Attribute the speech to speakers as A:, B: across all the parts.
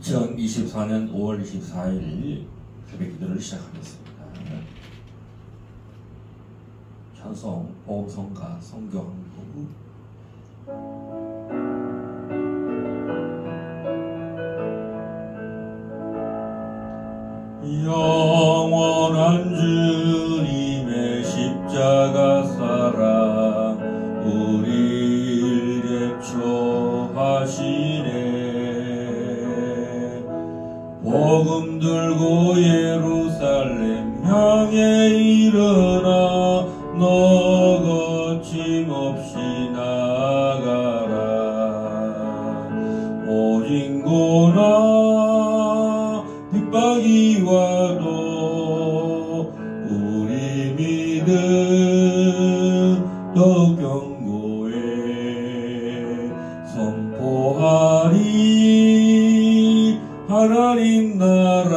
A: 2024년 5월 24일 새벽 기도를 시작하겠습니다. 찬송 보험성가 성교한국 영원한 주님의 십자가 사랑 우리를 대표하시네. 복음 들고 예루살렘 향해 일어나 너 거침없이 나가라. 오직 고난 핍박이 와도 우리 믿음 더 견고해 선포하리. 하나님 나라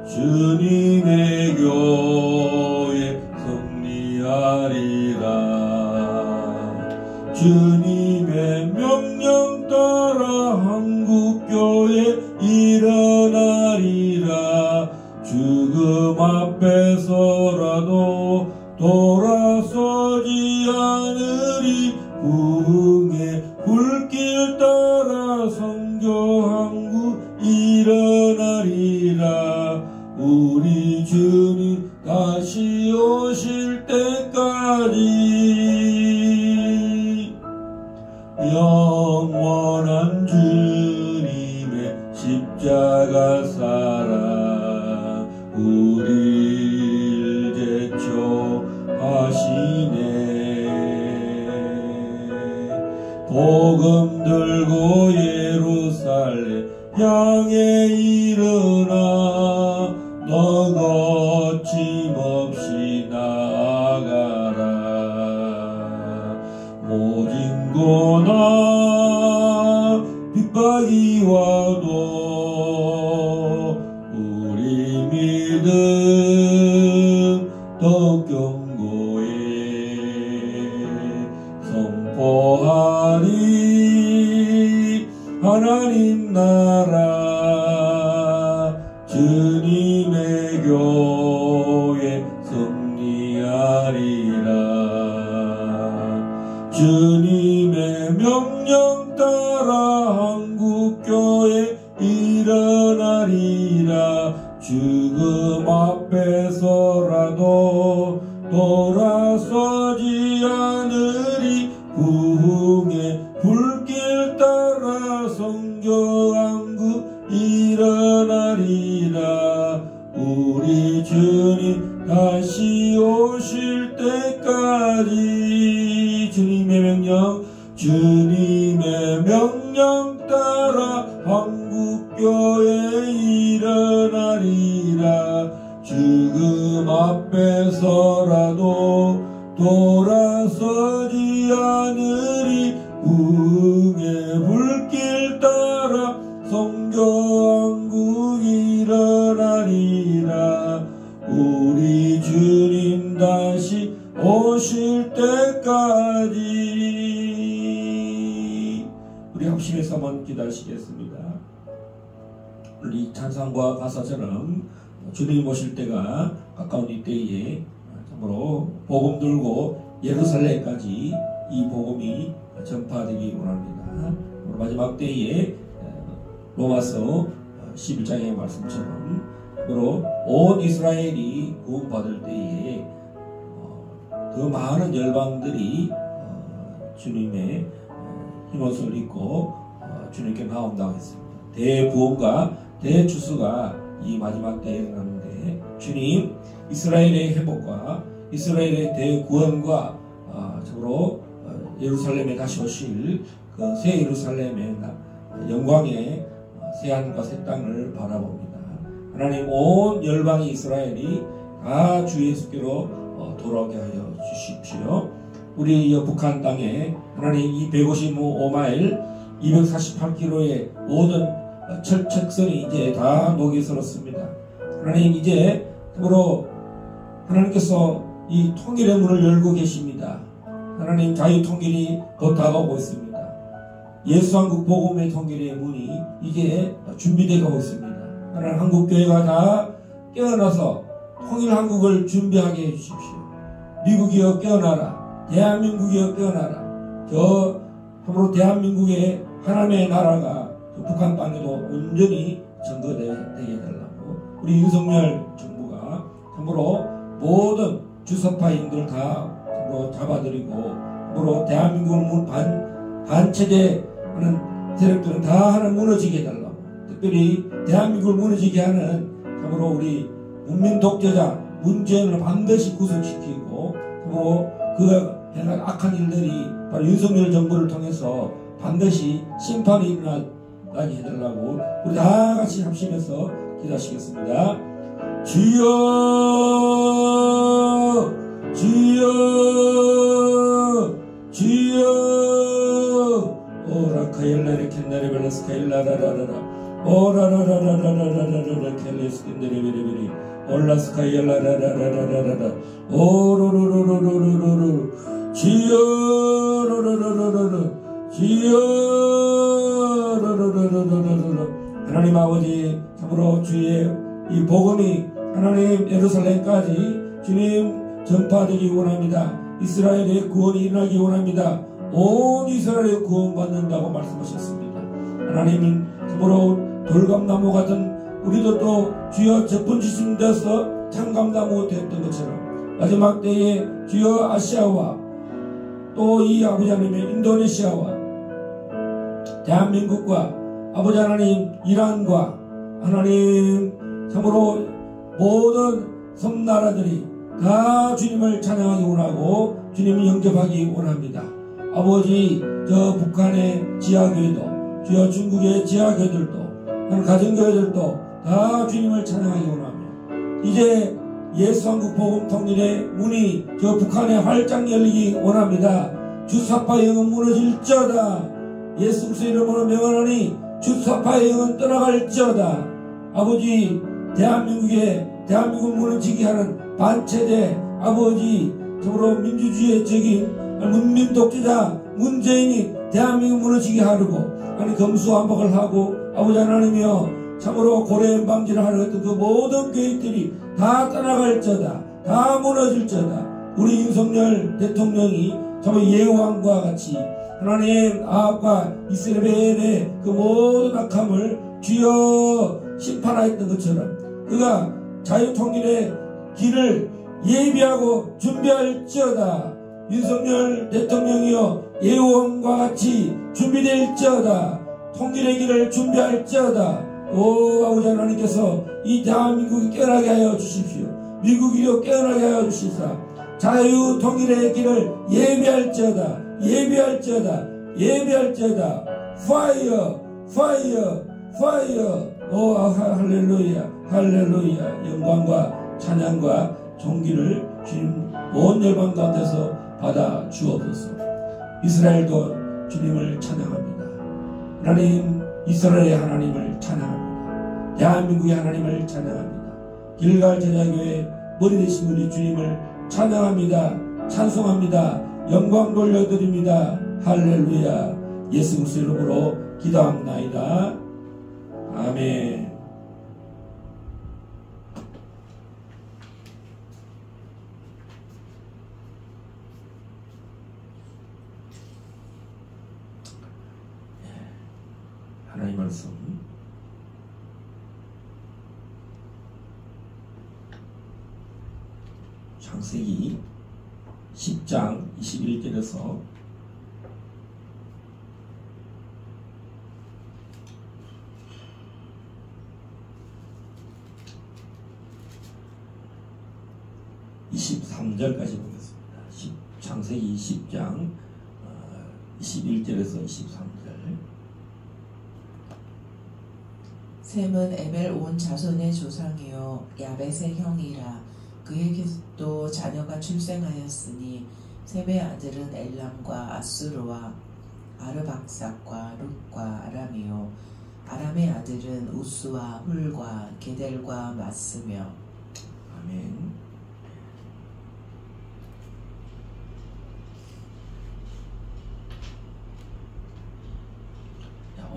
A: 주님의 교회 승리하리라. 주님의 명령 따라 한국교회 일어나리라. 죽음 앞에서라도 돌아서지 않으리. 부흥의 불길 따라 선교한국 일어나리라. 우리 주님 다시 오실 때까지 영원한 주님의 십자가 사랑 우리를 대표하시네. 복음 들고 예루살렘 향해 일어나 너 거침없이 나아가라. 모진 고난 핍박이 와도 우리 믿음 더 견고해 선포하리. 하나님 나라 주님의 교회 승리하리라. 주님의 명령 따라 한국교회 일어나리라. 죽음 앞에서라도 돌아서지 않으리. 부흥의 불길 따라 선교한국 일어나리라. 우리 주님 다시 오실 때까지 주님의 명령 따라 한국교회 일어나리라. 죽음 앞에서라도 돌아서지 않으리. 부흥의 불길 따라 선교한국 일어나리라. 우리 주님 다시 오실 때까지. 우리 합심해서 한번 기도하시겠습니다. 우리 찬상과 가사처럼 주님 오실 때가 가까운 이때에 참으로 복음 들고 예루살렘까지 이 복음이 전파되기 원합니다. 마지막 때에 로마서 11장의 말씀처럼 온 이스라엘이 구원받을 때에 더 많은 열방들이 주님의 힘옷을 입고 주님께 나온다고 했습니다. 대부흥과 대추수가 이 마지막 때에 일어나는데 주님 이스라엘의 회복과 이스라엘의 대구원과 참으로 예루살렘에 다시 오실 그 새 예루살렘의 영광의 새하늘과 새 땅을 바라봅니다. 하나님 온 열방의 이스라엘이 다 주 예수께로 돌아오게 하여 주십시오. 우리 북한 땅에 하나님 이 155마일 248km의 모든 철책선이 이제 다 녹이슬었습니다. 하나님 이제 참으로 하나님께서 이 통일의 문을 열고 계십니다. 하나님 자유 통일이 곧 다가오고 있습니다.
B: 예수한국 복음의 통일의 문이 이제 준비되고 있습니다. 하나님 한국교회가 다 깨어나서 통일한국을 준비하게 해주십시오. 미국이여 깨어나라. 대한민국이여 깨어나라. 참으로 대한민국의 하나님의 나라가 북한 땅에도 온전히 전거되게 해달라고 우리 윤석열 정부가 참으로 모든 주사파인들 다 참으로 잡아들이고 참으로 대한민국 반체제 하는 세력들은 다 하나 무너지게 해달라고, 특별히 대한민국을 무너지게 하는 참으로 우리 문민 독재자 문재인을 반드시 구속시키고 참으로 그가 행한 악한 일들이 바로 윤석열 정부를 통해서 반드시 심판이 일어나게 해달라고 우리 다 같이 합심해서 기도하시겠습니다. 주여 주여 주여 오라카일라레 캔나레 벨라스카일라라라라 오라라라라라라라라라 켈레스킨데레베레베리 올라스카일라라라라라라라 오로로로로로로로로 주여 로로로로로로 주여 로로로로로로로 하나님 아버지 참으로 주의 이 복음이 하나님 예루살렘까지 주님 전파되기 원합니다. 이스라엘의 구원이 일어나기 원합니다. 온 이스라엘의 구원받는다고 말씀하셨습니다. 하나님은 참으로 돌감나무 같은 우리도 또 주여 접근지심 되어서 참감나무 되었던 것처럼 마지막 때에 주여 아시아와 또 이 아버지 하나님의 인도네시아와 대한민국과 아버지 하나님 이란과 하나님 참으로 모든 섬나라들이 다 주님을 찬양하기 원하고 주님을 영접하기 원합니다. 아버지 저 북한의 지하교회도 주여 중국의 지하교회들도 가정교회들도 다 주님을 찬양하기 원하며 이제 예수한국 복음 통일의 문이 저 북한에 활짝 열리기 원합니다. 주사파의 영은 무너질지어다. 예수 그리스도의 이름으로 명하노니 주사파의 영은 떠나갈지어다. 아버지 대한민국 무너지게 하는 반체제 아버지 참으로 민주주의의 적인 문민 독재자 문재인이 대한민국 무너지게 하려고 아니 검수완박을 하고 아버지 하나님이여 참으로 고래인 방지를 하려 했던 그 모든 계획들이 다 떠나갈지어다. 다 무너질지어다. 우리 윤석열 대통령이 참으로 예후왕과 같이 하나님 아합과 이스라엘의 그 모든 악함을 주여 심판하였던 것처럼 그가 자유통일의 길을 예비하고 준비할지어다. 윤석열 대통령이여 예후왕과 같이 준비될지어다. 통일의 길을 준비할지어다. 오 아버지 하나님께서 이 대한민국이 깨어나게 하여 주십시오. 미국이요 깨어나게 하여 주시사 자유 통일의 길을 예비할지어다. 예비할지어다. 예비할지어다. 파이어 파이어 파이어. 오 할렐루야 할렐루야. 영광과 찬양과 존귀를 주님 온 열방 가운데서 받아 주옵소서. 이스라엘도 주님을 찬양합니다. 하나님 이스라엘의 하나님을 찬양합니다. 대한민국의 하나님을 찬양합니다. 길갈 제자교회 머리 되신 우리 주님을 찬양합니다. 찬송합니다. 영광 돌려드립니다. 할렐루야. 예수 그리스도의 이름으로 기도합나이다. 아멘. 하나님 말씀 창세기 10장 21절에서 23절까지 보겠습니다. 창세기 10장 21절에서 23절.
C: 셈은 에벨 온 자손의 조상이요 야벳의 형이라. 그에게도 자녀가 출생하였으니 셈의 아들은 엘람과 아수르와 아르박삭과 룻과 아람이요 아람의 아들은 우스와 훌과 게델과 마스며.
B: 아멘.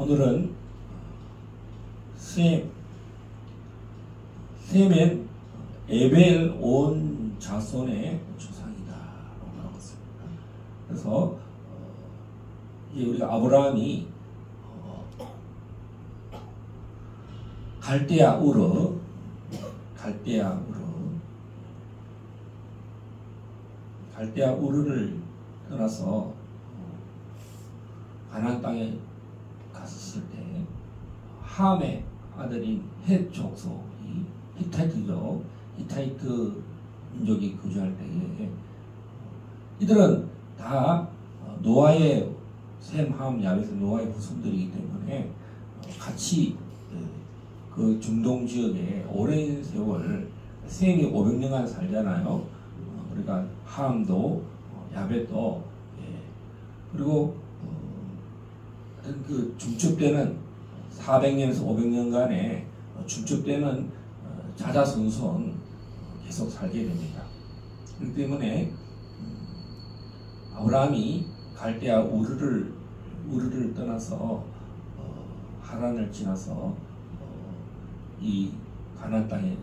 B: 오늘은 셈은 에벨 온 자손의 조상이다라고 말하고 있습니다. 그래서 이제 우리가 아브라함이 갈대아 우르를 떠나서 가나안 땅에 갔었을 때 함의 아들인 헷 족속이 히타이트 민족이 거주할 때에 이들은 다 노아의 셈, 함, 야벳, 노아의 후손들이기 때문에 같이 그 중동 지역에 오랜 세월 셈이 500년간 살잖아요. 그러니까 함도 야벳도 그리고 그 중첩되는 400년에서 500년간의 중첩되는 자자손손 계속 살게 됩니다. 그렇기 때문에 아브라함이 갈대아 우르를 떠나서 하란을 지나서 이 가나안 땅에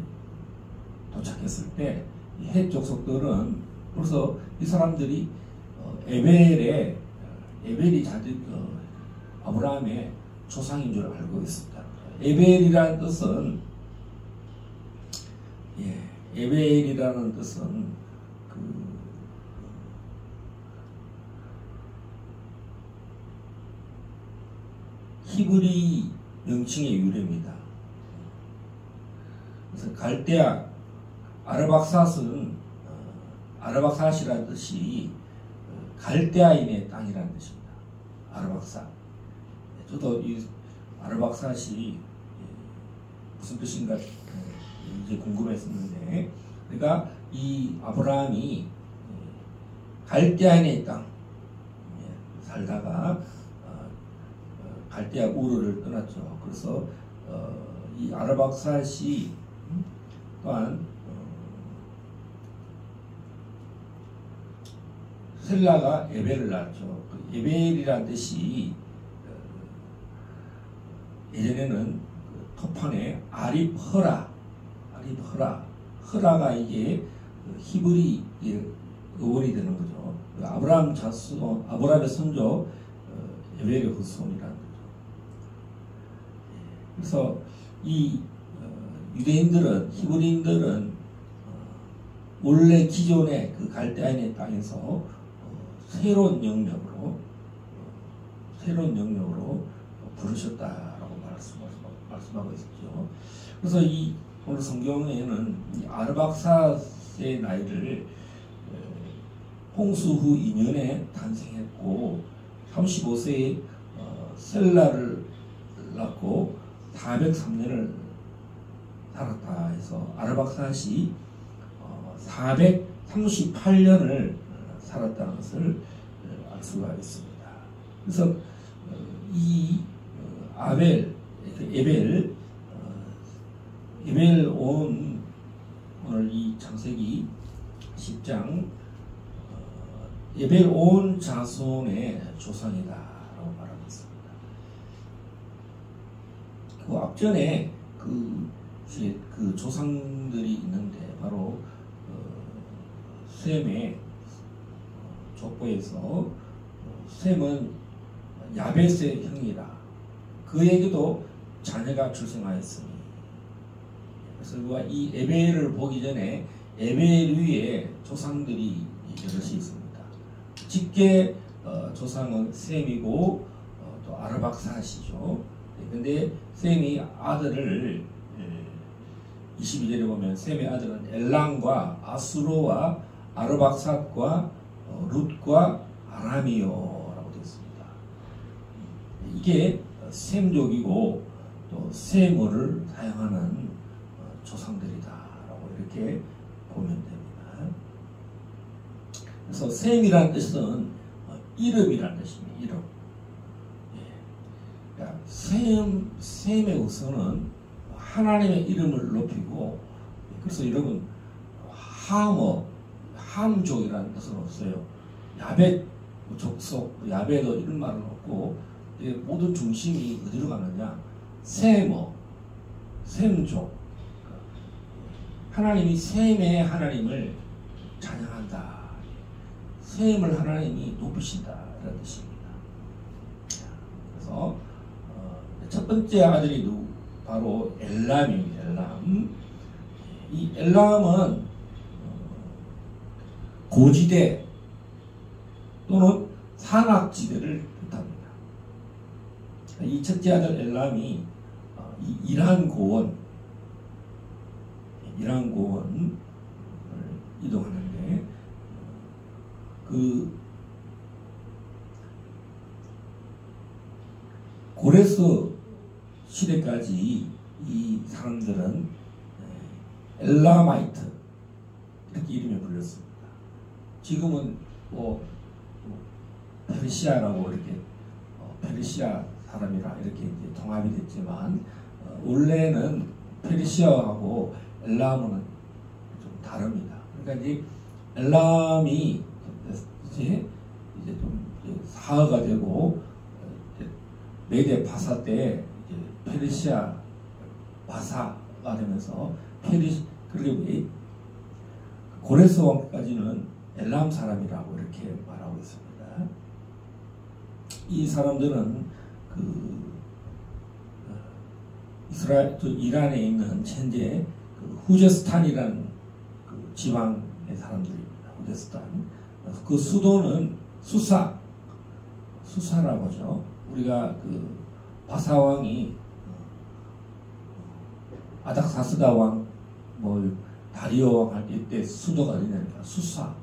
B: 도착했을 때 헷 족속들은 벌써 이 사람들이 에벨이 아브라함의 조상인 줄 알고 있습니다. 에벨이라는 뜻은 히브리 명칭의 유래입니다. 그래서 갈대아 아르박사시라는 뜻이 갈대아인의 땅이라는 뜻입니다. 아르박사. 저도 이 아르박사시 무슨 뜻인가 이제 궁금했었는데, 그러니까 이 아브라함이 갈대아인의 땅 살다가 갈대아 우르를 떠났죠. 그래서 이 아르박사시 또한 셀라가 에벨을 낳았죠. 에벨이라는 뜻이 예전에는 토판에 허라가 이게 히브리 어원이 되는 거죠. 아브라함의 선조 에벨의 후손이라는 거죠. 그래서 이 유대인들은, 히브리인들은 원래 기존의 그 갈대아인의 땅에서 새로운 영역으로 부르셨다라고 말씀하고 있었죠. 그래서 이 오늘 성경에는 이 아르박사의 나이를 홍수 후 2년에 탄생했고 35세에 셀라를 낳고 403년을 살았다 해서 아르박사시 438년을 살았다는 것을 알 수가 있습니다. 그래서 이 에벨 온 오늘 이 창세기 10장 에벨 온 자손의 조상이다라고 말하고 있습니다. 그 앞전에 그 조상들이 있는데 바로 셈의 족보에서 셈은 야벳의 형이라 그에게도 자녀가 출생하였으니, 그래서 이 에벨을 보기 전에 에벨 위에 조상들이 여럿이 있습니다. 직계 조상은 셈이고 또 아르박사시죠. 근데 셈이 아들을 22절에 보면 셈의 아들은 엘람과 아수로와 아르박삿과 룻과 아람이요라고 되어 있습니다. 이게 셈족이고 또 셈어를 사용하는 조상들이다라고 이렇게 보면 됩니다. 그래서 셈이라는 뜻은 이름이라는 뜻입니다. 이름. 그러니까 셈의 우선은 하나님의 이름을 높이고, 그래서 여러분 함족이라는 뜻은 없어요. 야벳 족속, 야벳도 이런 말은 없고 모든 중심이 어디로 가느냐? 셈어, 셈족. 하나님이 셈의 하나님을 찬양한다. 셈을 하나님이 높이신다. 이런 뜻입니다. 그래서 첫 번째 아들이 바로 엘람입니다. 엘람. 이 엘람은 고지대 또는 산악지대를 뜻합니다. 이 첫째 아들 엘람이 이란 고원을 이동하는데 그 고레스 시대까지 이 사람들은 엘라마이트 이렇게 이름이 불렸습니다. 지금은 페르시아라고 이렇게 페르시아 사람이라 이렇게 이제 통합이 됐지만 원래는 페르시아하고 엘람은 좀 다릅니다. 그러니까 이제 엘람이 이제 좀 사흘가 되고 메데 바사 때 이제 페르시아 바사가 되면서 그리고 고레스 왕까지는 엘람 사람이라고 이렇게 말하고 있습니다. 이 사람들은 이란에 있는 현재 후제스탄이라는 지방의 사람들입니다. 후제스탄. 그 수도는 수사라고 하죠. 우리가 바사 왕이 아닥사스다 왕, 다리오 왕 할 때 수도가 어디냐니까 수사.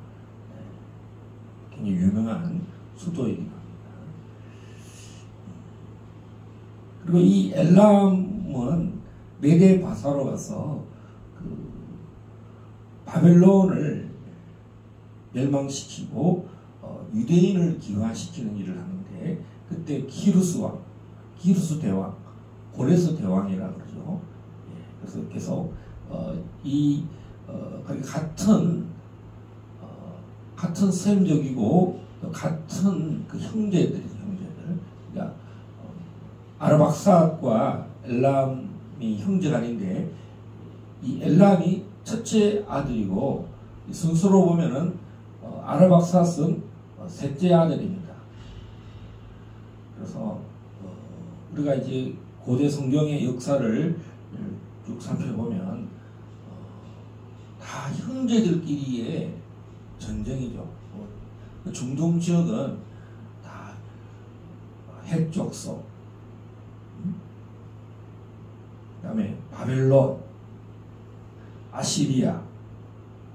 B: 굉장히 유명한 수도이긴 합니다. 그리고 이 엘람은 메데 바사로 가서 바벨론을 멸망시키고 유대인을 기화시키는 일을 하는데 그때 키루스 대왕, 고레스 대왕이라 그러죠. 그래서 계속 같은 셈족이고 같은 형제들. 그러니까 아르박삿과 엘람이 형제간인데 이 엘람이 첫째 아들이고 순서로 보면은 아르박삿은 셋째 아들입니다. 그래서 우리가 이제 고대 성경의 역사를 쭉 살펴보면 다 형제들끼리의 전쟁이죠. 중동 지역은 다 핵족속, 그 다음에 바벨론, 아시리아,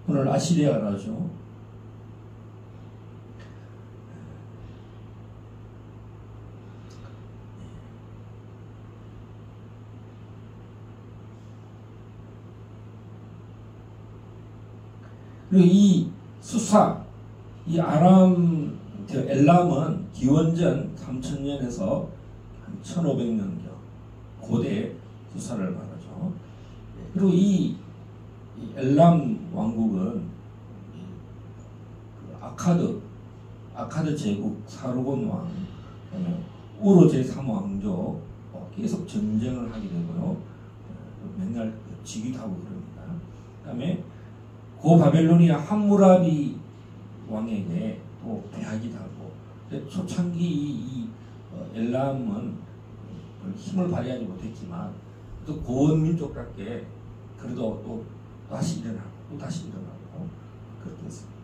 B: 오늘 아시리아가 나오죠. 그리고 이 이 엘람은 기원전 3000년에서 한 1500년경 고대 수사를 말하죠. 그리고 이 엘람 왕국은 아카드 제국 사르곤 왕, 우르 제3왕조 계속 전쟁을 하게 되고요. 맨날 지기도 하고 그럽니다. 그 다음에 고바벨로니아 함무라비 왕에게 또 배하기도 하고. 초창기 이 엘람은 힘을 발휘하지 못했지만 또 고원 민족답게 그래도 또 다시 일어나고 그렇게 했습니다.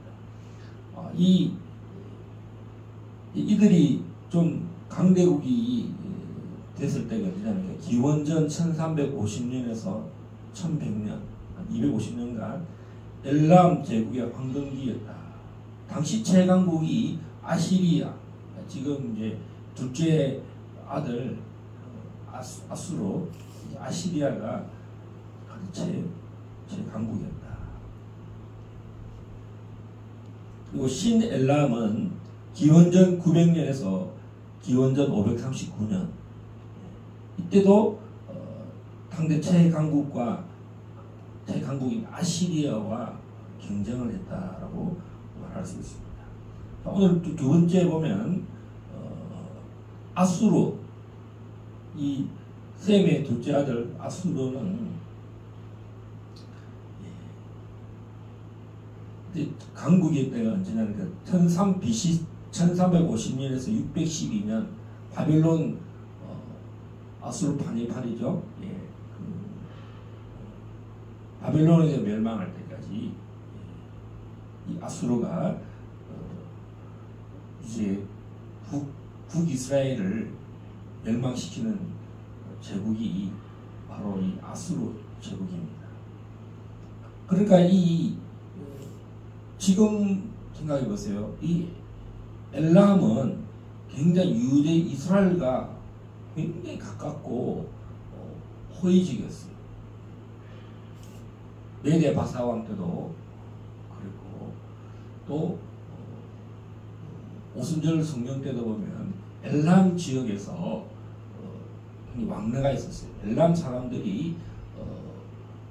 B: 이들이 좀 강대국이 됐을 때가 언제냐면 기원전 1350년에서 1100년 250년간 엘람 제국의 황금기였다. 당시 최강국이 아시리아, 지금 이제 둘째 아들 아수로 아시리아가 최강국이었다. 그리고 신엘람은 기원전 900년에서 기원전 539년 이때도 당대 최강국인 아시리아와 경쟁을 했다라고 말할 수 있습니다. 오늘 두 번째 보면 아수르, 이 셈의 둘째 아들 아수르는 강국의 때가 언제냐니까 BC 1350년에서 612년 바벨론 아수르 파니팔이죠. 바벨론에서 멸망할 때까지 이 아수르가 이제 북이스라엘을 멸망시키는 제국이 바로 이 아수르 제국입니다. 그러니까 이 지금 생각해 보세요. 이 엘람은 굉장히 유대 이스라엘과 굉장히 가깝고 호의적이었어요. 메데 바사왕 때도 그리고 또 오순절 성령 때도 보면 엘람 지역에서 왕래가 있었어요. 엘람 사람들이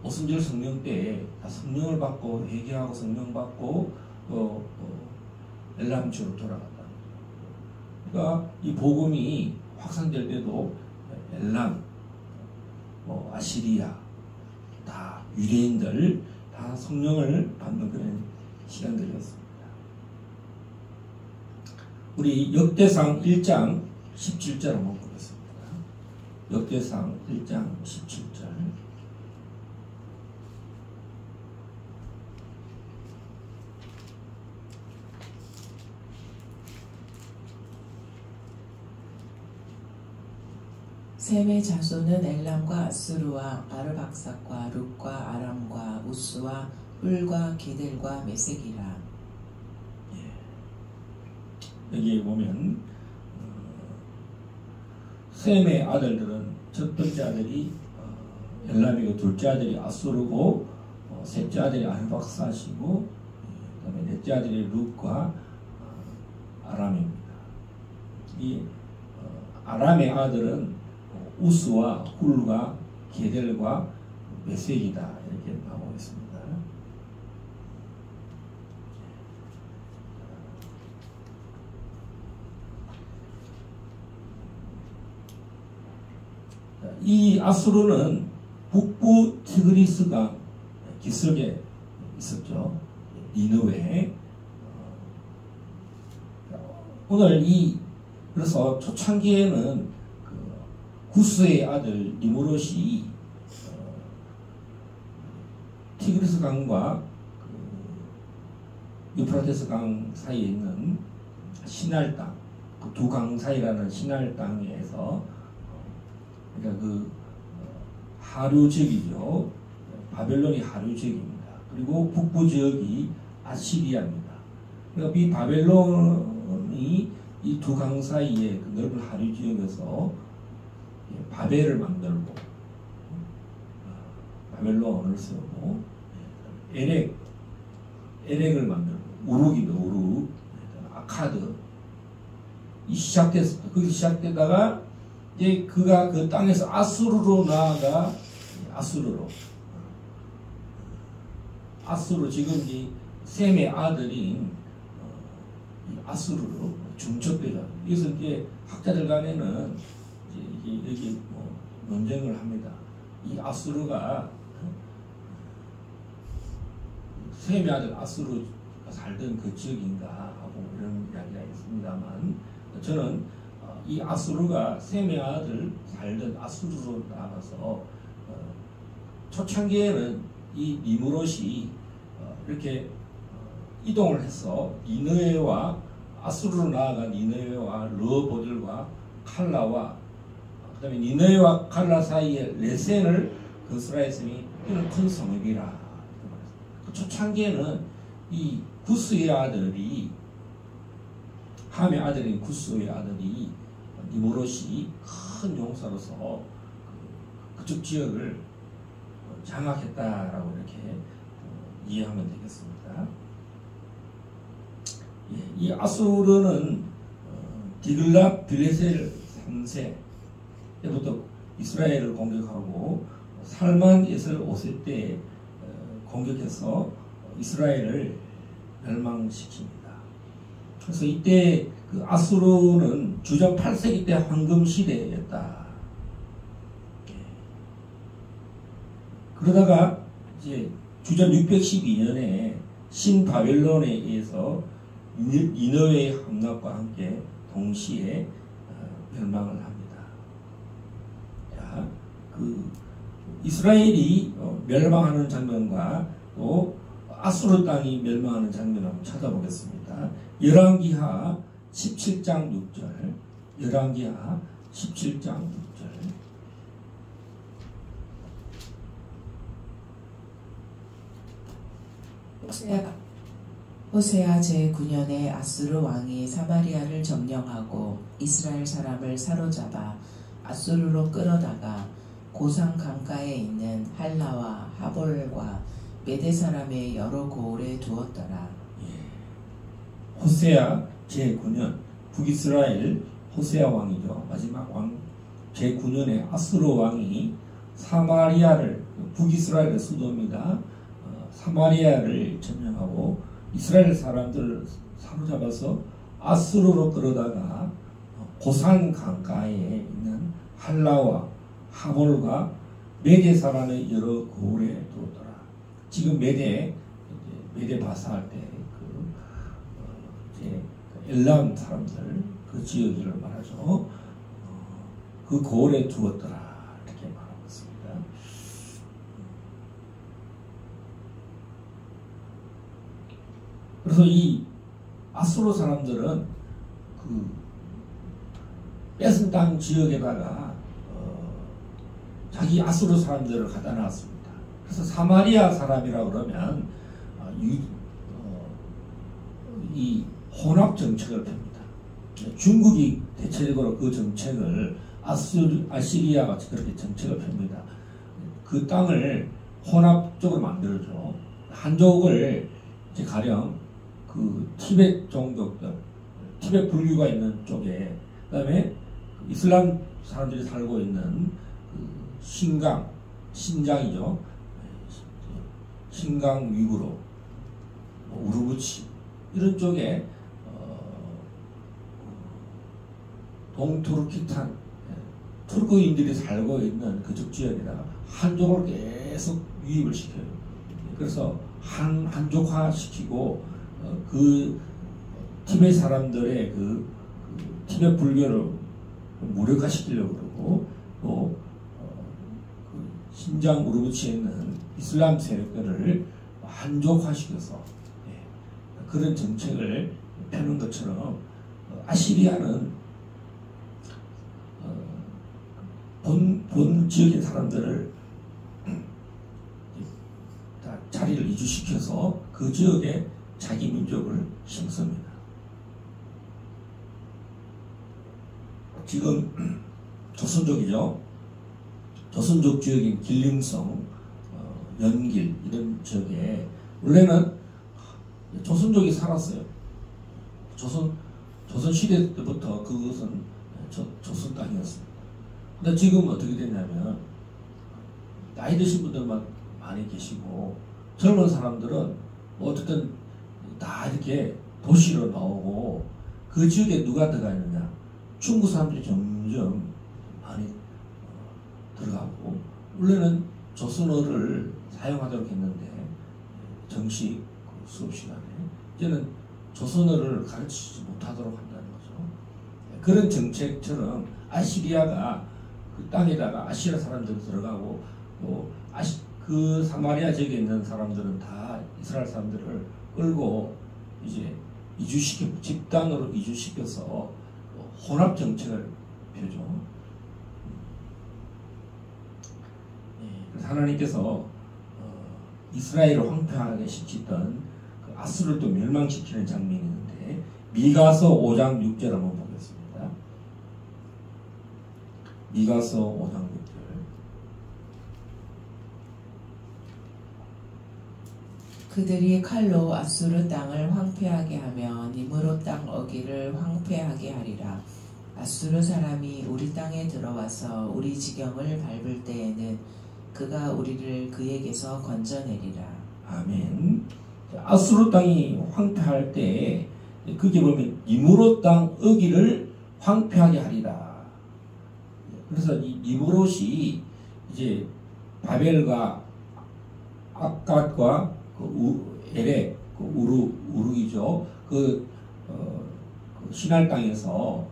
B: 오순절 성령 때 다 성령을 받고 회개하고 성령 받고 엘람 지역으로 돌아갔다. 그러니까 이 복음이 확산될 때도 엘람, 아시리아 다 유대인들 다 성령을 받는 그런 시간들이었습니다. 우리 역대상 1장 17절 한번 보겠습니다. 역대상 1장 17절.
C: 셈의 자손은 엘람과 아수르와 아르박삭과 룻과 아람과 우스와 훌과 게델과 메색이라.
B: 여기 보면 셈의 아들들은 첫 번째 아들이 엘람이고 둘째 아들이 아수르고 셋째 아들이 아르박삭이고 그다음에 넷째 아들이 룻과 아람입니다. 이 아람의 아들은 우스와 훌과 게델과 메색이다 이렇게 나오고 있습니다. 이 아수르는 북부 티그리스강 기슭에 있었죠. 니느웨. 오늘 그래서 초창기에는 구스의 아들 니무롯이 티그리스 강과 유프라테스 강 사이에 있는 시날 땅, 그 두 강 사이라는 시날 땅에서 그러니까 하류 지역이죠. 바벨론이 하류 지역입니다. 그리고 북부 지역이 아시리아입니다. 그러니까 이 바벨론이 이 두 강 사이에 그 넓은 하류 지역에서 바벨을 만들고 바벨론을 쓰고 에렉을 만들고 우룩이도 우룩 아카드 이 시작됐습니다. 거기 시작되다가 이제 그가 그 땅에서 아수르로 나아가 아수르 지금 이 셈의 아들인 아수르로 중첩되죠. 이것은 이제 학자들 간에는 여기 논쟁을 합니다. 이 아수르가 셈의 아들 아수르가 살던 그 지역인가 하고 이런 이야기가 있습니다만 저는 이 아수르가 셈의 아들 살던 아수르로 나가서 초창기에는 이 니무롯이 이렇게 이동을 해서 니느웨와 아수르로 나아가 니느웨와 르호보들과 칼라와 그 다음에 니느웨와 칼라 사이에 레센을 건설하였으니 이는 큰 성읍이라. 초창기에는 이 구스의 아들이 함의 아들인 구스의 아들이 니무롯이 큰 용사로서 그쪽 지역을 장악했다라고 이렇게 이해하면 되겠습니다. 이 아수르는 디글랏 빌레셀 3세 때부터 이스라엘을 공격하고 살만 예설 5세 때 공격해서 이스라엘을 멸망시킵니다. 그래서 이때 그 아수르는 주전 8세기 때 황금 시대였다. 그러다가 이제 주전 612년에 신바벨론에 의해서 니느웨의 함락과 함께 동시에 멸망을 합니다. 자, 그 이스라엘이 멸망하는 장면과 또 아수르 땅이 멸망하는 장면을 한번 찾아보겠습니다. 열왕기하 17장 6절, 열왕기하 17장 6절.
C: 호세아 제9년에 아수르 왕이 사마리아를 점령하고 이스라엘 사람을 사로잡아 아수르로 끌어다가 고산 강가에 있는 할라와 하볼과 메대 사람의 여러 고을에 두었더라.
B: 호세아 제9년 북이스라엘 호세아 왕이죠. 마지막 왕 제9년에 아수르 왕이 사마리아를, 북이스라엘의 수도입니다. 사마리아를 점령하고 이스라엘 사람들을 사로잡아서 아수르로 끌어다가 고산 강가에 있는 할라와 하볼과 메대 사람의 여러 고을에 두었더라. 지금 메대 바사할 때 엘람 사람들 그 지역을 말하죠. 그 고을에 두었더라 이렇게 말하고 있습니다. 그래서 이 아수르 사람들은 그 뺏은 땅 지역에다가 자기 아수르 사람들을 갖다 놨습니다. 그래서 사마리아 사람이라고 그러면 이 혼합 정책을 펴니다. 중국이 대체적으로 그 정책을 아시리아가 그렇게 정책을 펴니다. 그 땅을 혼합적으로 만들어줘. 한족을 이제 가령 그 티베트 종족들, 티베트 불교가 있는 쪽에, 그 다음에 이슬람 사람들이 살고 있는 그 신장이죠. 신강 위구르, 우르부치 이런 쪽에 동투르키탄 투르크인들이 살고 있는 그쪽 지역에다가 한족을 계속 유입을 시켜요. 그래서 한족화 시키고 그 티베트 사람들의 그 티베트 불교를 무력화 시키려고 그러고 또 신장 우르부치에 있는 이슬람 세력들을 한족화 시켜서 그런 정책을 펴는 것처럼 아시리아는 본 지역의 사람들을 자리를 이주시켜서 그 지역에 자기 민족을 심습니다. 지금 조선족이죠. 조선족 지역인 길림성, 연길 이런 지역에 원래는 조선족이 살았어요. 조선 시대 때부터 그것은 조선 땅이었습니다. 근데 지금 어떻게 됐냐면 나이 드신 분들만 많이 계시고 젊은 사람들은 어쨌든 다 이렇게 도시로 나오고 그 지역에 누가 들어가 있느냐? 중국 사람들이 점점 많이 들어가고 원래는 조선어를 사용하도록 했는데 정식 수업 시간에 이제는 조선어를 가르치지 못하도록 한다는 거죠. 그런 정책처럼 아시리아가 그 땅에다가 아시아 사람들이 들어가고 또 그 사마리아 지역에 있는 사람들은 다 이스라엘 사람들을 끌고 이제 집단으로 이주시켜서 혼합 정책을 펴죠. 그래서 하나님께서 이스라엘을 황폐하게 시키던 그 아수르를 또 멸망시키는 장면이 있는데 미가서 5장 6절 한번 보겠습니다. 미가서 5장 6절.
C: 그들이 칼로 아수르 땅을 황폐하게 하며 니므롯 땅 어기를 황폐하게 하리라. 아수르 사람이 우리 땅에 들어와서 우리 지경을 밟을 때에는 그가 우리를 그에게서 건져내리라.
B: 아멘. 아수르 땅이 황폐할 때 그게 보면 니므롯 땅 어기를 황폐하게 하리라. 그래서 이 니므롯이 이제 바벨과 악갓과 엘에 우르이죠. 그 신할 땅에서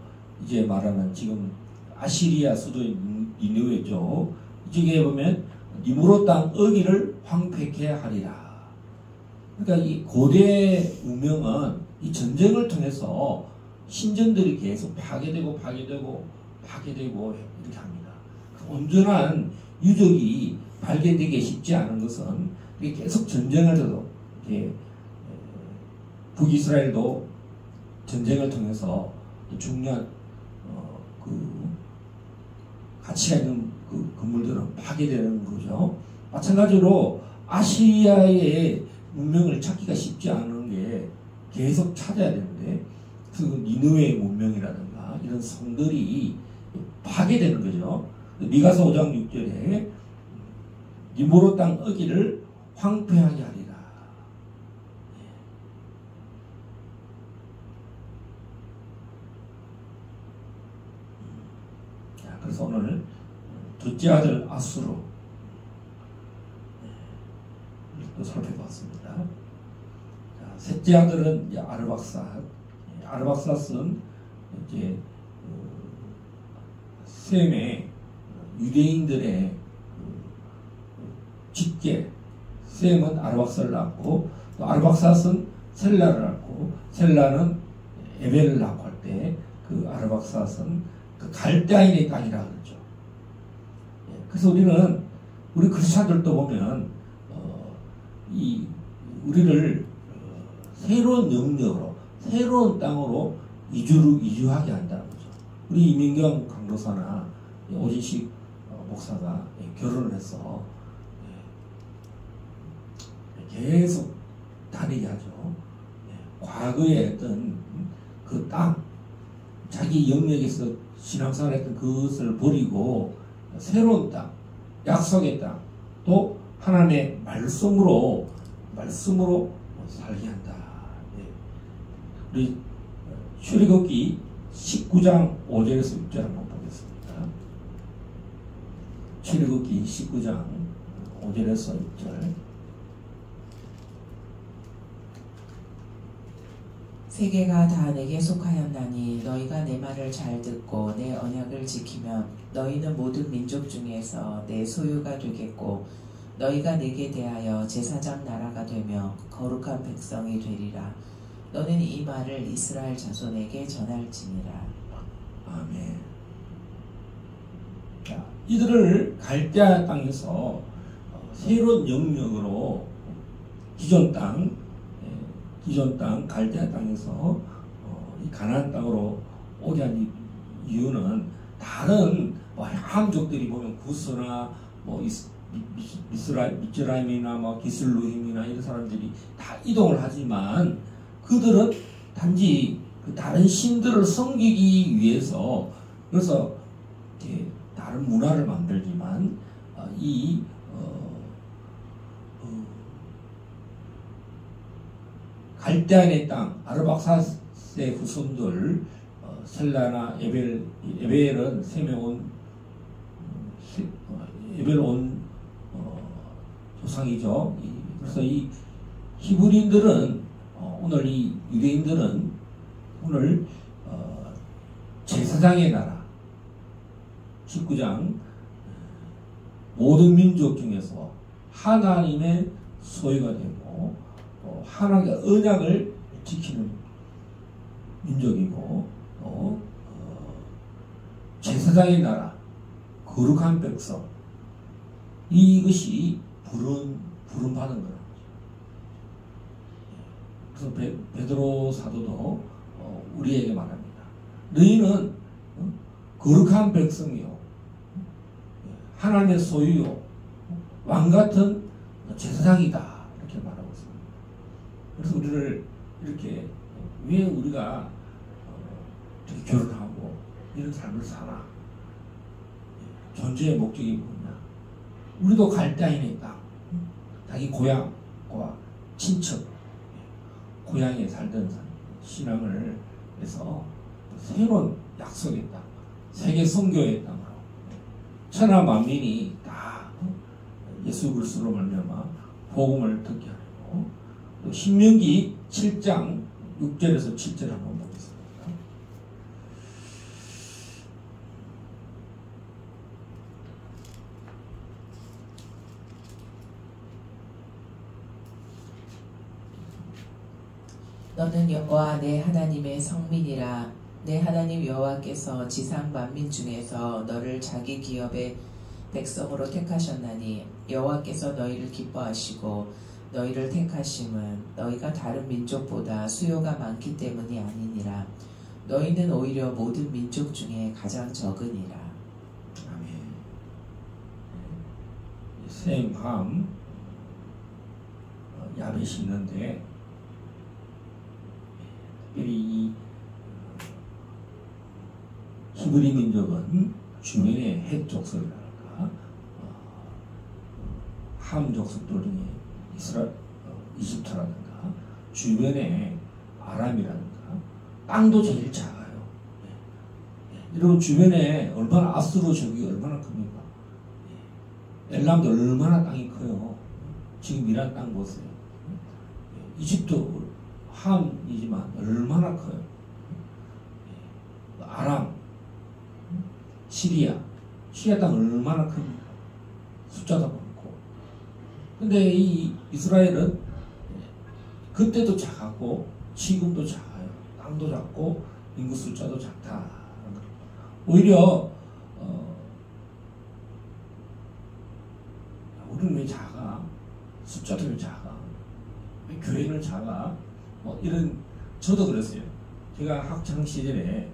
B: 이제 말하는 지금 아시리아 수도인 니느웨죠. 이쪽에 보면 니므롯 땅 어기를 황폐케 하리라. 그러니까 이 고대 문명은 이 전쟁을 통해서 신전들이 계속 파괴되고 이렇게 합니다. 온전한 유적이 발견되기 쉽지 않은 것은 계속 전쟁을 해도 북이스라엘도 전쟁을 통해서 중요한 가치가 있는 그 건물들은 파괴되는 거죠. 마찬가지로 아시리아의 문명을 찾기가 쉽지 않은 게 계속 찾아야 되는데 그 니느웨의 문명이라든가 이런 성들이 파괴되는 거죠. 미가서 5장 6절에 니므롯 땅 어기를 황폐하게 하리라. 자, 그래서 오늘 둘째 아들 아수르 또 살펴봤습니다. 자, 셋째 아들은 이제 아르박삿. 아르박삿은 이제 셈의 유대인들의 직계, 셈은 아르박삿을 낳고 또 아르박삿은 셀라를 낳고 셀라는 에벨을 낳고 할 때 그 아르박삿은 그 갈대아인의 땅이라 그러죠. 그래서 우리 크리스찬들도 보면 우리를 새로운 영역으로 새로운 땅으로 이주하게 한다는 거죠. 우리 이민경 강도사나 오진식 목사가 결혼을 해서 계속 다니게 하죠. 과거에 했던 그 땅, 자기 영역에서 신앙생활 했던 그것을 버리고 새로운 땅, 약속의 땅, 또 하나님의 말씀으로 살게 한다. 우리 출애굽기 19장 5절에서 6절 한번 보겠습니다. 출애굽기 19장 5절에서 6절.
C: 세계가 다 내게 속하였나니 너희가 내 말을 잘 듣고 내 언약을 지키면 너희는 모든 민족 중에서 내 소유가 되겠고 너희가 내게 대하여 제사장 나라가 되며 거룩한 백성이 되리라. 너는 이 말을 이스라엘 자손에게 전할지니라.
B: 아멘. 자, 이들을 갈대아 땅에서 새로운 영역으로 기존 땅 갈대아 땅에서 이 가나안 땅으로 오게 한 이유는 다른 함족들이 보면 구스나 미스라임이나 기슬루힘이나 이런 사람들이 다 이동을 하지만 그들은 단지 그 다른 신들을 섬기기 위해서 그래서 다른 문화를 만들지만 갈대아인의 땅 아르박삿의 후손들 셀라나 에벨은 에벨 온 조상이죠. 그래서 이 히브리인들은 오늘 이 유대인들은 오늘 제사장의 나라 19장 모든 민족 중에서 하나님의 소유가 되고 하나님의 언약을 지키는 민족이고 제사장의 나라 거룩한 백성 이것이 부름받은 거라는 거죠. 그래서 베드로 사도도 우리에게 말합니다. 너희는 거룩한 백성이요 하나님의 소유요 왕같은 제사장이다 이렇게 말하고 있습니다. 그래서 우리를 이렇게 왜 우리가 이렇게 결혼하고 이런 삶을 사나 존재의 목적이 뭐냐 우리도 갈대아인의 땅 자기 고향과 친척 고향에 살던 사람 신앙을 해서 새로운 약속의 땅, 세계 선교의 땅으로 천하 만민이 다 예수 그리스도로 말미암아 복음을 듣게 하고, 또 신명기 7장 6절에서 7절 한번 보겠습니다.
C: 너는 여호와 내 하나님의 성민이라. 내 하나님 여호와께서 지상 만민 중에서 너를 자기 기업의 백성으로 택하셨나니, 여호와께서 너희를 기뻐하시고 너희를 택하심은 너희가 다른 민족보다 수요가 많기 때문이 아니니라. 너희는 오히려 모든 민족 중에 가장 적으니라.
B: 아멘. 샘함 야벳이 있는데, 특별히 이 히브리 민족은 주변에 헷 족속이랄까, 함 족속들 중에 이집트라든가 주변에 아람이라든가 땅도 제일 작아요. 여러분 주변에 얼마나 아수르 적이 얼마나 큽니까? 엘람도 얼마나 땅이 커요. 지금 이란 땅 보세요. 이집트 함이지만 얼마나 커요. 아람, 시리아 땅 얼마나 큽니까? 숫자도 많고. 근데 이 이스라엘은 그때도 작았고 지금도 작아요. 땅도 작고 인구 숫자도 작다. 오히려 우리는 왜 작아? 숫자도 왜 작아? 왜 교회는 작아? 뭐 이런, 저도 그랬어요. 제가 학창 시절에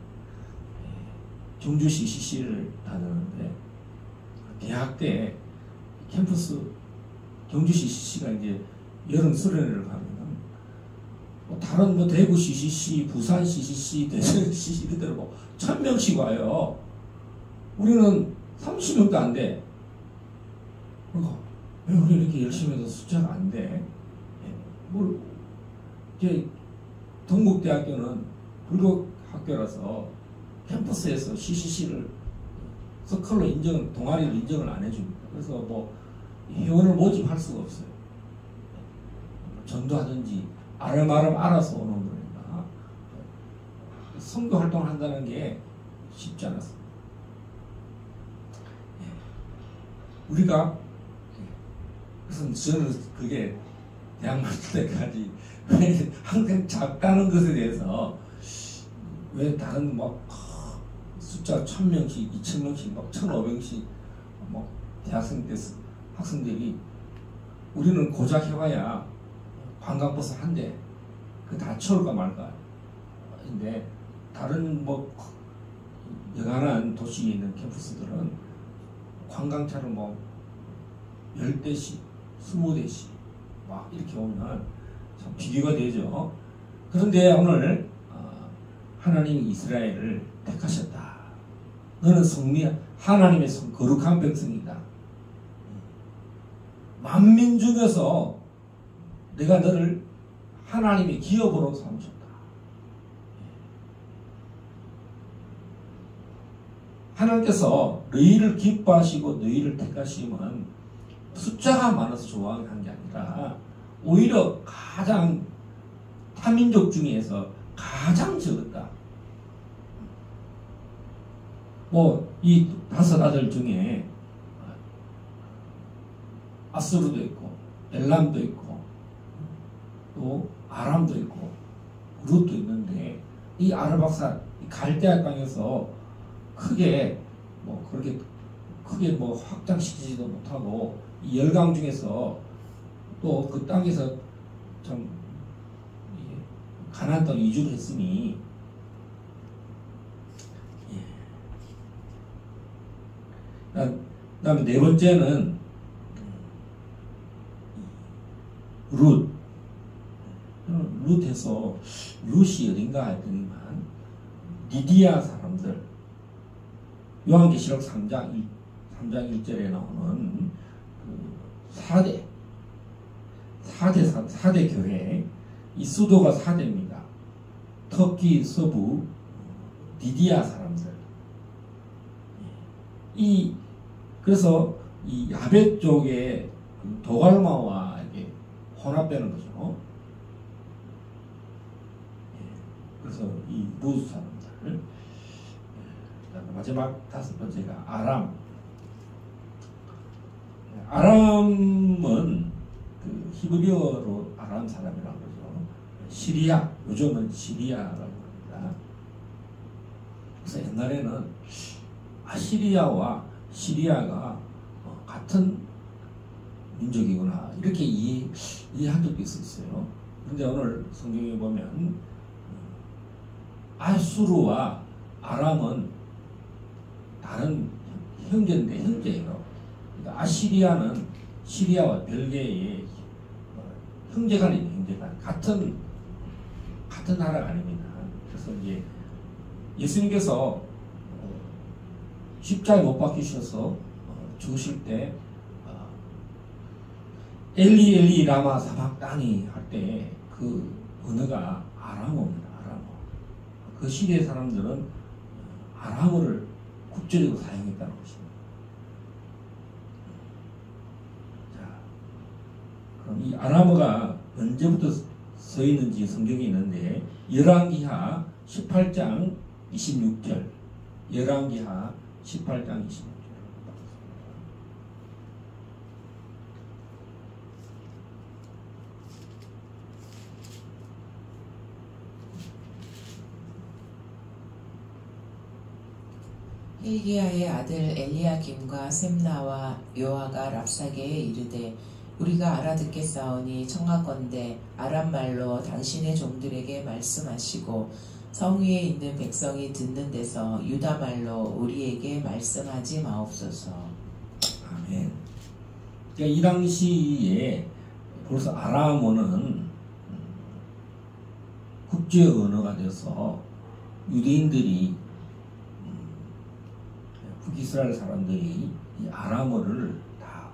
B: 경주 CCC를 다녔는데, 대학 때 캠퍼스 경주 CCC가 이제 여름 수련회를 가면은 뭐 다른 뭐 대구 CCC, 부산 CCC, 대전 CCC 이런 데로 뭐 1000명씩 와요. 우리는 30명도 안 돼. 그러니까 왜 우리 이렇게 열심히 해도 숫자가 안 돼? 뭘 이제 동국대학교는 불교 학교라서 캠퍼스에서 CCC를 서클로 동아리를 인정을 안 해줍니다. 그래서 뭐 회원을 모집할 수가 없어요. 전도하든지 아름아름 알아서 오는 거니까 선교 활동을 한다는 게 쉽지 않았습니다. 우리가, 그래서 저는 그게 대학 맞을 때까지 왜 항상 작다는 것에 대해서, 왜 다른 막 숫자 1000명씩, 2000명씩, 막 1500씩 막 대학생 때 학생들이, 우리는 고작 해봐야 관광버스 한 대, 그 다 채울까 말까. 근데 다른 뭐 여간한 도시에 있는 캠퍼스들은 관광차를 뭐 10대씩, 20대씩 막 이렇게 오면 참 비교가 되죠. 그런데 오늘 하나님이 이스라엘을 택하셨다. 너는 하나님의 거룩한 백성이다. 만민 중에서 내가 너를 하나님의 기업으로 삼으셨다. 하나님께서 너희를 기뻐하시고 너희를 택하심은 숫자가 많아서 좋아하는 게 아니라 오히려 가장 타민족 중에서 가장 적었다. 뭐 이 5 아들 중에 아수르도 있고 엘람도 있고 또 아람도 있고 룻도 있는데, 이 아르박산 갈대아 땅에서 크게 뭐 그렇게 크게 뭐 확장시키지도 못하고, 이 열강 중에서 또 그 땅에서 참 가나안 땅 이주를 했으니, 그 다음에 네 번째는 룻에서 룻이 어딘가 했더니만 리디아 사람들, 요한계시록 3장 1절에 나오는 그 4대 교회, 이 수도가 4대입니다. 터키 서부 디디아 사람들. 그래서 이 야벳 쪽에 도갈마와 이렇게 혼합되는 거죠. 그래서 이 루스 사람들. 마지막 다섯 번째가 아람. 아람은 그 히브리어로 아람 사람이라고 그러죠. 시리아, 요즘은 시리아라고 합니다. 그래서 옛날에는 아시리아와 시리아가 같은 민족이구나 이렇게 이해한 적도 있었어요. 그런데 오늘 성경에 보면 아수르와 아람은 다른 형제인데 형제예요. 그러니까 아시리아는 시리아와 별개의 형제간이에요. 형제간 같은 나라가 아닙니다. 그래서 이제 예수님께서 십자가에 못 박히셔서 죽으실 때 엘리 엘리 라마 사박다니 할 때 그 언어가 아람어입니다. 아람어. 그 시대의 사람들은 아람어를 국제적으로 사용했다는 것입니다. 자, 그럼 이 아람어가 언제부터 써 있는지 성경에 있는데 열왕기하 18장 26절 열왕기하 18장 26절
C: hil기야의 아들 엘리야김과 셈나와 요아가 랍사게에 이르되 우리가 알아듣겠사오니 청하건대 아람말로 당신의 종들에게 말씀하시고 성 위에 있는 백성이 듣는 데서 유다말로 우리에게 말씀하지 마옵소서.
B: 아멘. 그러니까 이 당시에 벌써 아람어는 국제 언어가 돼서 유대인들이 북이스라엘 사람들이 이 아람어를 다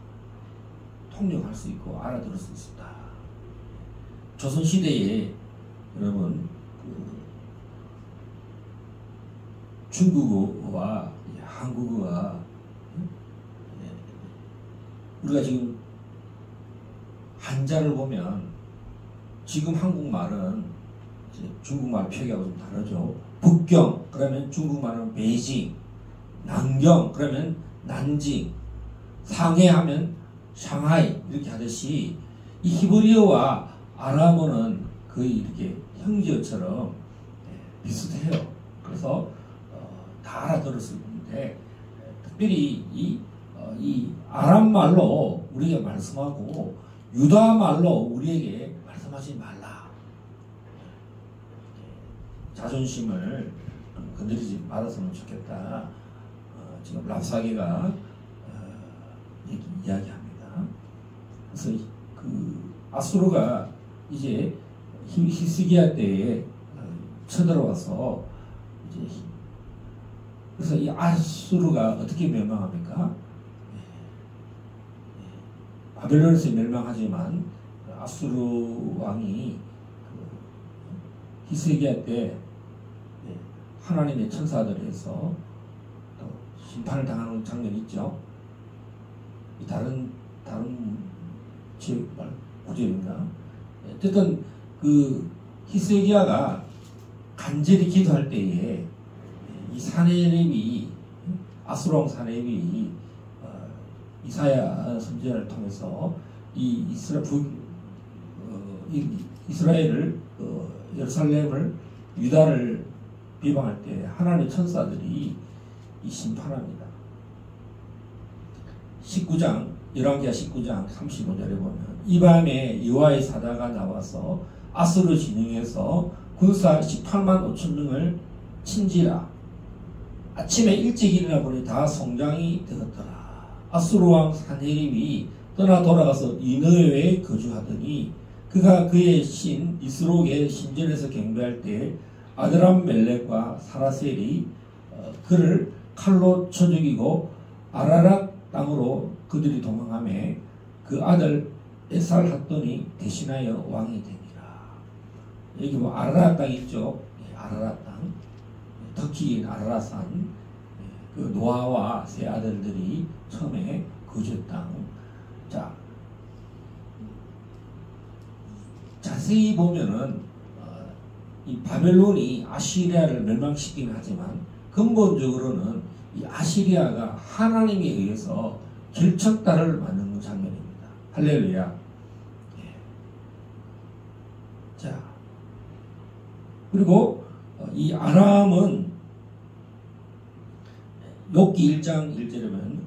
B: 통역할 수 있고 알아들을 수 있었다. 조선 시대에 여러분 중국어와 한국어와 우리가 지금 한자를 보면 지금 한국말은 중국말 표기하고 좀 다르죠. 북경 그러면 중국말은 베이징, 남경 그러면 난징, 상해 하면 상하이 이렇게 하듯이 이 히브리어와 아람어는 거의 이렇게 형제어처럼 비슷해요. 그래서 다 알아들을 수 있는데 특별히 이 아람 말로 우리에게 말씀하고 유다 말로 우리에게 말씀하지 말라. 자존심을 건드리지 말았으면 좋겠다. 지금 랍사게가 이야기합니다. 그래서 그 아수르가 이제 히스기야 때에 쳐들어와서 이제 그래서 이 아수르가 어떻게 멸망합니까? 바벨론에서 멸망하지만 아수르 왕이 히스기야 때 하나님의 천사들에서 심판을 당하는 장면이 있죠. 다른 구절인가? 어쨌든 그 히스기야가 간절히 기도할 때에 이 사네립이 아수르 왕 사네립이 이사야 선지자를 통해서 이 이스라엘을 예루살렘을 유다를 비방할 때 하나님의 천사들이 이 심판합니다. 19장 열왕기하 19장 35절에 보면 이 밤에 여호와의 사자가 나와서 아수르 진영에서 군사 18만 5천 명을 친지라. 아침에 일찍 일어나 보니 다 성장이 되었더라. 아수르 왕 사네립이 떠나 돌아가서 니느웨에 거주하더니 그가 그의 신 이스록의 신전에서 경배할 때 아드람 멜렉과 사라셀이 그를 칼로 쳐 죽이고 아라랏 땅으로 그들이 도망하며 그 아들 에살핫돈이 대신하여 왕이 되니라. 여기 뭐 아라랏 땅 있죠. 아라랏 땅, 터키 아라랏산, 그 노아와 세 아들들이 처음에 거주했던 땅. 자, 자세히 보면은 이 바벨론이 아시리아를 멸망시키긴 하지만 근본적으로는 이 아시리아가 하나님에 의해서 결척다를 만든 장면입니다. 할렐루야. 자, 그리고 이 아람은 욥기 1장 1절에는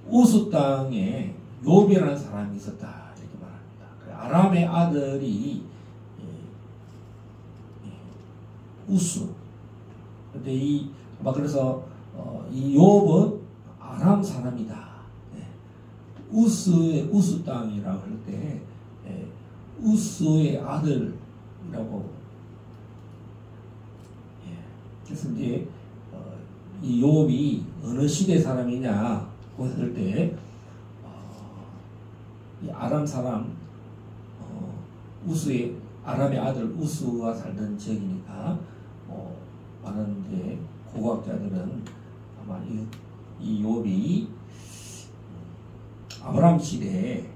B: 우스 땅에 욥이라는 사람이 있었다 이렇게 말합니다. 아람의 아들이 우스. 근데 그래서 이 욥은 아람 사람이다. 우스 땅이라고 할 때 우스의 아들이라고. 그래서 이제 이 욥이 어느 시대 사람이냐 했을 때 이 아람 사람 우스의 아람의 아들 우스가 살던 지역이니까 많은데 고고학자들은 아마 이 욥이 아브라함 시대에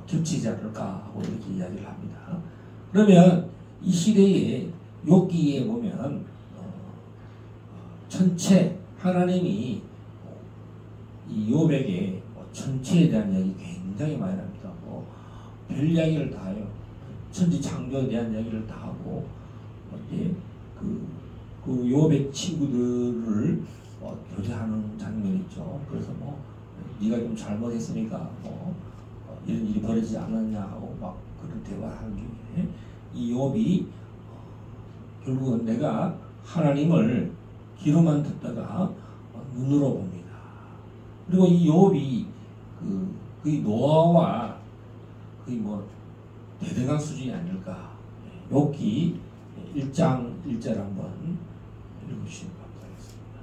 B: 겹치지 않을까 하고 이렇게 이야기를 합니다. 그러면 이 시대에 욥기에 보면 천체 하나님이 이 욥에게 천체에 대한 이야기 굉장히 많이 합니다. 별 이야기를 다 해요. 천지 창조에 대한 이야기를 다 하고 이제 그 욥의 친구들을 교제하는 장면이 있죠. 그래서 네가 좀 잘못했으니까 이런 일이 벌어지지 않았냐 하고 막 그런 대화를 하는 중에 이 욥이 결국은 내가 하나님을 귀로만 듣다가 눈으로 봅니다. 그리고 이 욥이 거의 노아와 거의 대등한 수준이 아닐까. 욥기 1장 1절 한번 읽으시면 감사하겠습니다.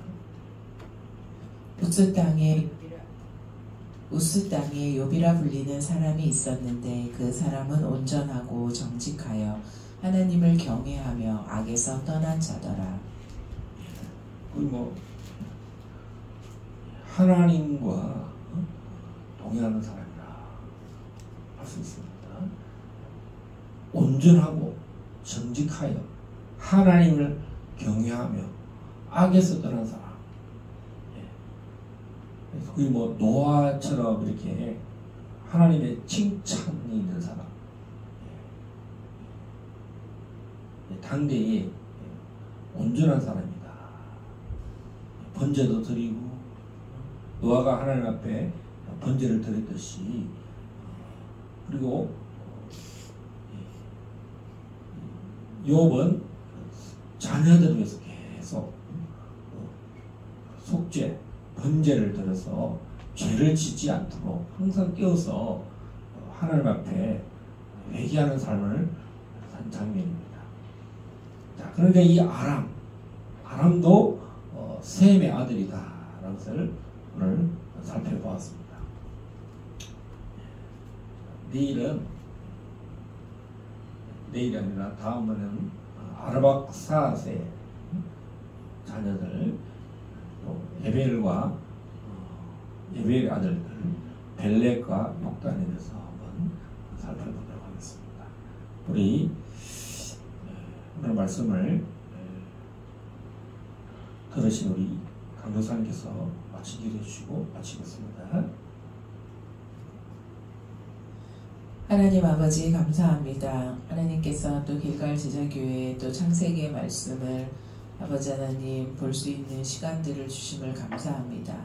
C: 우스 땅에 욥이라 불리는 사람이 있었는데 그 사람은 온전하고 정직하여 하나님을 경외하며 악에서 떠난 자더라.
B: 하나님과 동의하는 사람이라 할 수 있습니다. 온전하고 정직하여 하나님을 경외하며 악에서 떠난 사람. 거의 노아처럼 이렇게 하나님의 칭찬이 있는 사람. 당대에 온전한 사람이다. 번제도 드리고 노아가 하나님 앞에 번제를 드렸듯이. 그리고 욥은 자녀들을 위해서 계속 속죄, 번제를 드려서 죄를 짓지 않도록 항상 깨어서 하나님 앞에 회개하는 삶을 산 장면입니다. 자, 그런데 이 아람도 셈의 아들이다라는 것을 오늘 살펴보았습니다. 내일이 아니라 다음에는 아르박사스의 자녀들, 에벨의 아들들 벨렉과 욕단에 대해서 한번 살펴보도록 하겠습니다. 우리 오늘 말씀을 들으신 우리 강도사님께서 마치기로 해주시고 마치겠습니다.
C: 하나님 아버지 감사합니다. 하나님께서 또 길갈 제자교회 또 창세기의 말씀을 아버지 하나님 볼 수 있는 시간들을 주심을 감사합니다.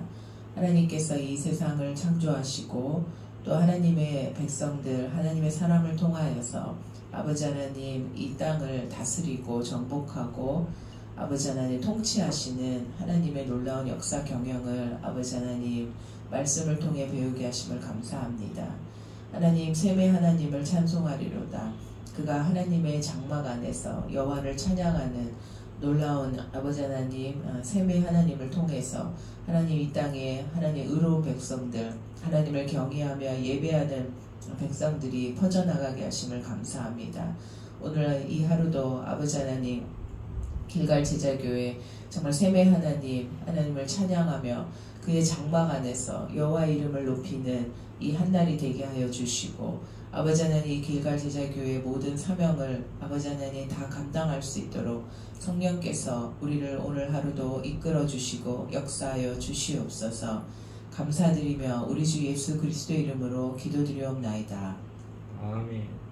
C: 하나님께서 이 세상을 창조하시고 또 하나님의 백성들 하나님의 사람을 통하여서 아버지 하나님 이 땅을 다스리고 정복하고 아버지 하나님 통치하시는 하나님의 놀라운 역사 경영을 아버지 하나님 말씀을 통해 배우게 하심을 감사합니다. 하나님 셈의 하나님을 찬송하리로다. 그가 하나님의 장막 안에서 여호와를 찬양하는 놀라운 아버지 하나님 셈의 하나님을 통해서 하나님 이 땅에 하나님 의로운 백성들 하나님을 경외하며 예배하는 백성들이 퍼져나가게 하심을 감사합니다. 오늘 이 하루도 아버지 하나님 길갈 제자교회 정말 샘의 하나님을 찬양하며 그의 장막 안에서 여호와 이름을 높이는 이 한날이 되게 하여 주시고 아버지 하나님 길갈 제자교회의 모든 사명을 아버지 하나님 다 감당할 수 있도록 성령께서 우리를 오늘 하루도 이끌어 주시고 역사하여 주시옵소서. 감사드리며 우리 주 예수 그리스도 이름으로 기도드리옵나이다.
B: 아멘.